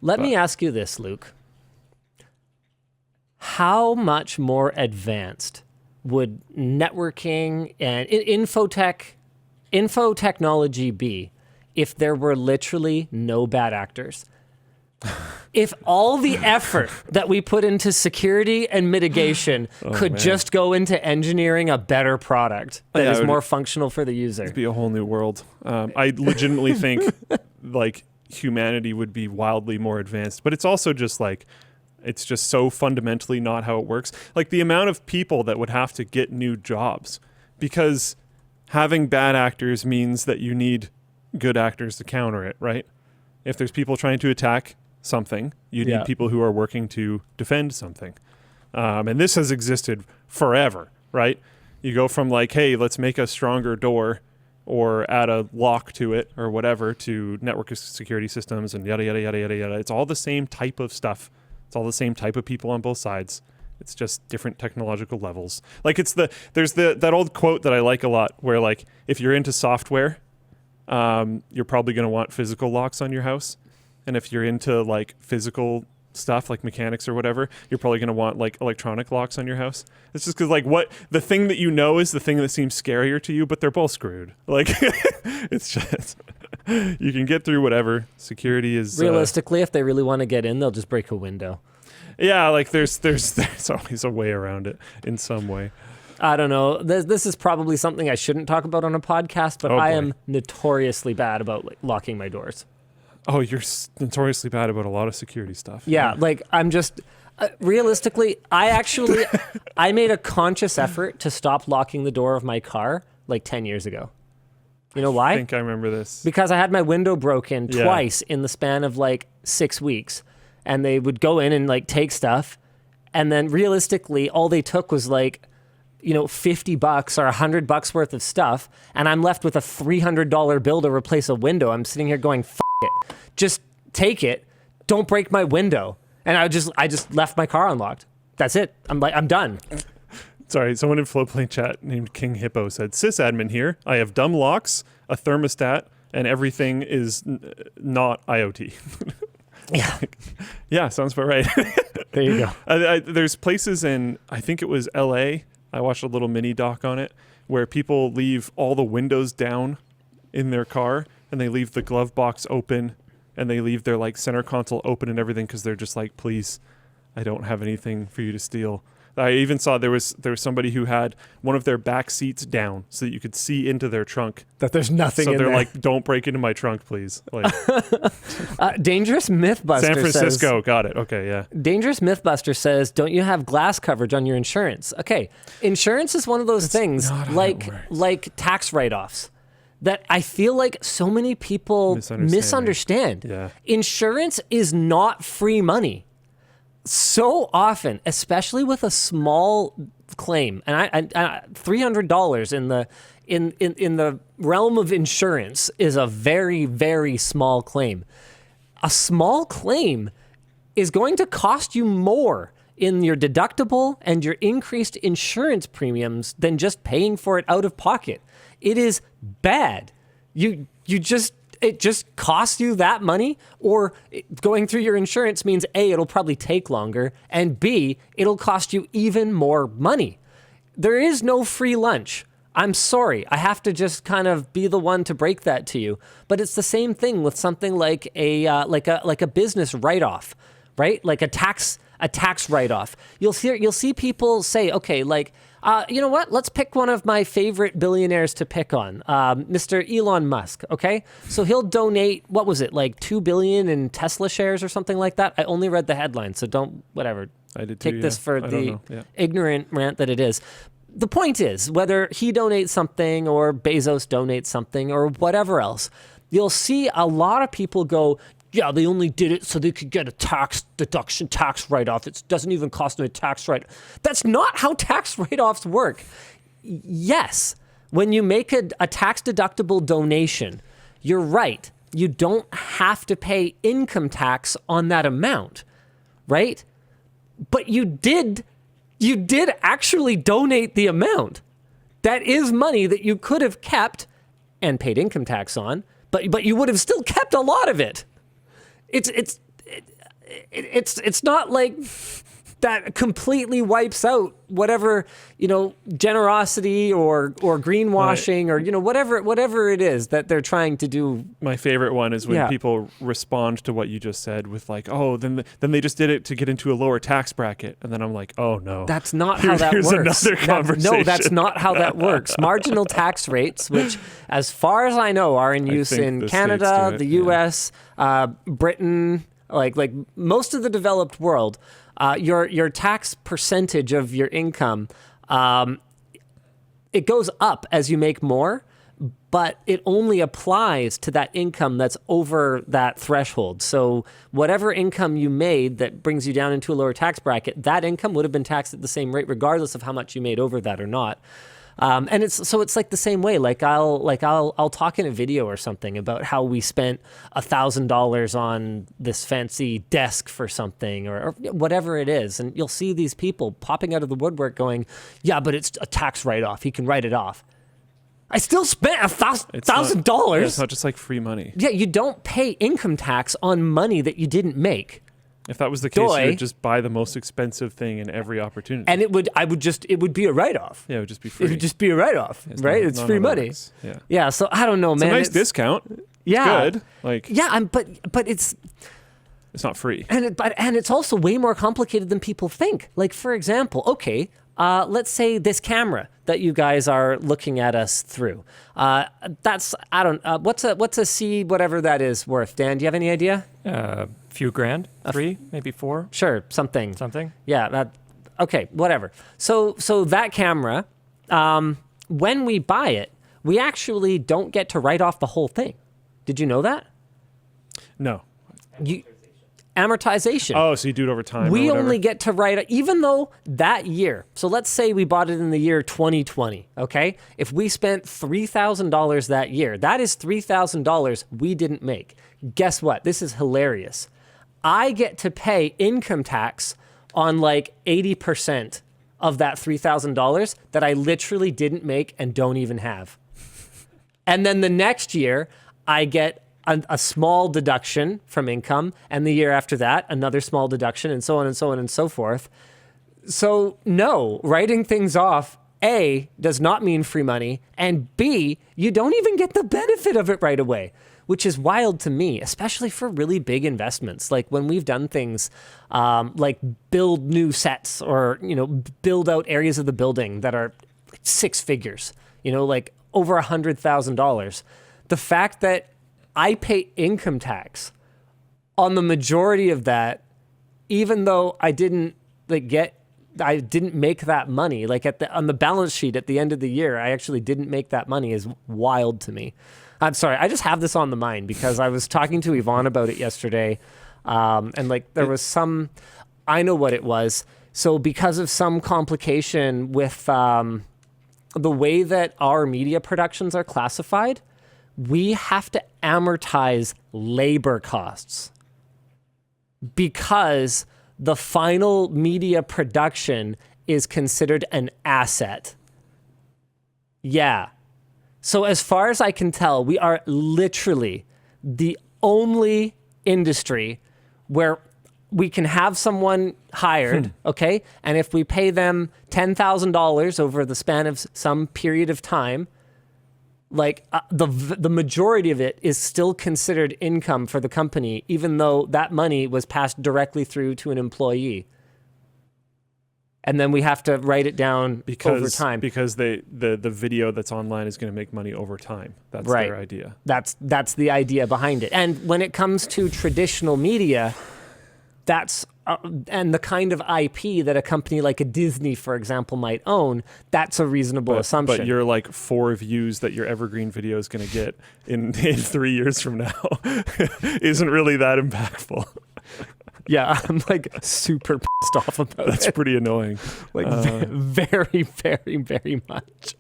Let me ask you this, Luke. How much more advanced would networking and info technology be if there were literally no bad actors? If all the effort that we put into security and mitigation could just go into engineering a better product that is more functional for the user. It'd be a whole new world. I legitimately think like humanity would be wildly more advanced, but it's also just like, it's just so fundamentally not how it works. Like the amount of people that would have to get new jobs, because having bad actors means that you need good actors to counter it, right? If there's people trying to attack something, you need people who are working to defend something. And this has existed forever, right? You go from like, hey, let's make a stronger door or add a lock to it or whatever to network security systems and yada, yada, yada, yada, yada. It's all the same type of stuff. It's all the same type of people on both sides. It's just different technological levels. Like there's that old quote that I like a lot where like, if you're into software, you're probably going to want physical locks on your house. And if you're into like physical stuff like mechanics or whatever, you're probably going to want like electronic locks on your house. It's just because like the thing that you know is the thing that seems scarier to you, but they're both screwed. Like it's just, you can get through whatever. Security is realistically, if they really want to get in, they'll just break a window. Yeah, like there's always a way around it in some way. I don't know. This is probably something I shouldn't talk about on a podcast, but I am notoriously bad about like, locking my doors. Oh, you're notoriously bad about a lot of security stuff. Yeah, like I'm just realistically, I made a conscious effort to stop locking the door of my car like 10 years ago. You know why? I think I remember this. Because I had my window broken twice in the span of like 6 weeks, and they would go in and like take stuff, and then realistically, all they took was like, $50 or $100 worth of stuff, and I'm left with a $300 bill to replace a window. I'm sitting here going, F it. Just take it. Don't break my window. And I just left my car unlocked. That's it. I'm done. Sorry, someone in Flowplane chat named King Hippo said, sysadmin here. I have dumb locks, a thermostat, and everything is not IoT. Yeah. Yeah, sounds about right. There you go. There's places in, I think it was LA, I watched a little mini doc on it, where people leave all the windows down in their car, and they leave the glove box open, and they leave their like center console open and everything because they're just like, please, I don't have anything for you to steal. I even saw there was somebody who had one of their back seats down so that you could see into their trunk. That there's nothing in there. So they're like, don't break into my trunk, please. Like, Dangerous Mythbuster San Francisco, says, got it. Okay, yeah. Dangerous Mythbuster says, don't you have glass coverage on your insurance? Okay, insurance is one of those things like tax write-offs that I feel like so many people misunderstand. Yeah. Insurance is not free money. So often, especially with a small claim, and $300 in the realm of insurance is a very, very small claim. A small claim is going to cost you more in your deductible and your increased insurance premiums than just paying for it out of pocket. It is bad. It just costs you that money, or going through your insurance means A, it'll probably take longer, and B, it'll cost you even more money. There is no free lunch. I'm sorry. I have to just kind of be the one to break that to you. But it's the same thing with something like a business write-off, right? Like a tax write-off. You'll see people say, okay, like, you know what? Let's pick one of my favorite billionaires to pick on, Mr. Elon Musk, okay? So he'll donate, what was it, like $2 billion in Tesla shares or something like that? I only read the headline, so don't, whatever. I did too, take this for the ignorant rant that it is. The point is, whether he donates something or Bezos donates something or whatever else, you'll see a lot of people go, yeah, they only did it so they could get a tax deduction, tax write-off. It doesn't even cost them a tax write. That's not how tax write-offs work. Yes, when you make a tax-deductible donation, you're right. You don't have to pay income tax on that amount, right? But you did actually donate the amount. That is money that you could have kept and paid income tax on, but you would have still kept a lot of it. it's not like that completely wipes out whatever, generosity or greenwashing or, whatever it is that they're trying to do. My favorite one is when people respond to what you just said with like, oh, then they just did it to get into a lower tax bracket. And then I'm like, oh no. That's not how that Here's works. another conversation. No, that's not how that works. Marginal tax rates, which as far as I know are in use in Canada, the US, Britain, like most of the developed world. Your tax percentage of your income, it goes up as you make more, but it only applies to that income that's over that threshold. So whatever income you made that brings you down into a lower tax bracket, that income would have been taxed at the same rate regardless of how much you made over that or not. And it's like the same way. Like I'll talk in a video or something about how we spent $1,000 on this fancy desk for something or whatever it is, and you'll see these people popping out of the woodwork going, "Yeah, but it's a tax write-off. He can write it off." I still spent $1,000. It's not just like free money. Yeah, you don't pay income tax on money that you didn't make. If that was the case, you would just buy the most expensive thing in every opportunity. And it would be a write-off. Yeah, it would just be free. It would just be a write-off, right? It's free money. Yeah. Yeah, so I don't know, man. It's a nice discount. Yeah. It's good. Yeah, but it's not free. And it's also way more complicated than people think. Like, for example, okay, let's say this camera that you guys are looking at us through. What's a C whatever that is worth? Dan, do you have any idea? Few grand, 3, maybe 4. Sure, something. Yeah, okay, whatever. So that camera, when we buy it, we actually don't get to write off the whole thing. Did you know that? No. Amortization. Oh, so you do it over time. We only get to write it, even though that year. So let's say we bought it in the year 2020, okay? If we spent $3,000 that year, that is $3,000 we didn't make. Guess what? This is hilarious. I get to pay income tax on like 80% of that $3,000 that I literally didn't make and don't even have. And then the next year, I get a small deduction from income, and the year after that, another small deduction, and so on and so on and so forth. So no, writing things off, A, does not mean free money, and B, you don't even get the benefit of it right away, which is wild to me, especially for really big investments. Like when we've done things like build new sets or, build out areas of the building that are 6 figures, like over $100,000. The fact that I pay income tax on the majority of that, even though I didn't make that money. Like on the balance sheet at the end of the year, I actually didn't make that money is wild to me. I'm sorry, I just have this on the mind because I was talking to Yvonne about it yesterday, and like there was I know what it was. So because of some complication with the way that our media productions are classified, we have to amortize labor costs because the final media production is considered an asset. Yeah. So as far as I can tell, we are literally the only industry where we can have someone hired, okay? And if we pay them $10,000 over the span of some period of time, like the majority of it is still considered income for the company, even though that money was passed directly through to an employee. And then we have to write it down over time. Because the video that's online is going to make money over time. That's right. Their idea. That's the idea behind it. And when it comes to traditional media, that's and the kind of IP that a company like a Disney, for example, might own, that's a reasonable assumption. But your like 4 views that your evergreen video is going to get in 3 years from now isn't really that impactful. Yeah, I'm like super pissed off about it. That's pretty annoying. Like very, very, very much.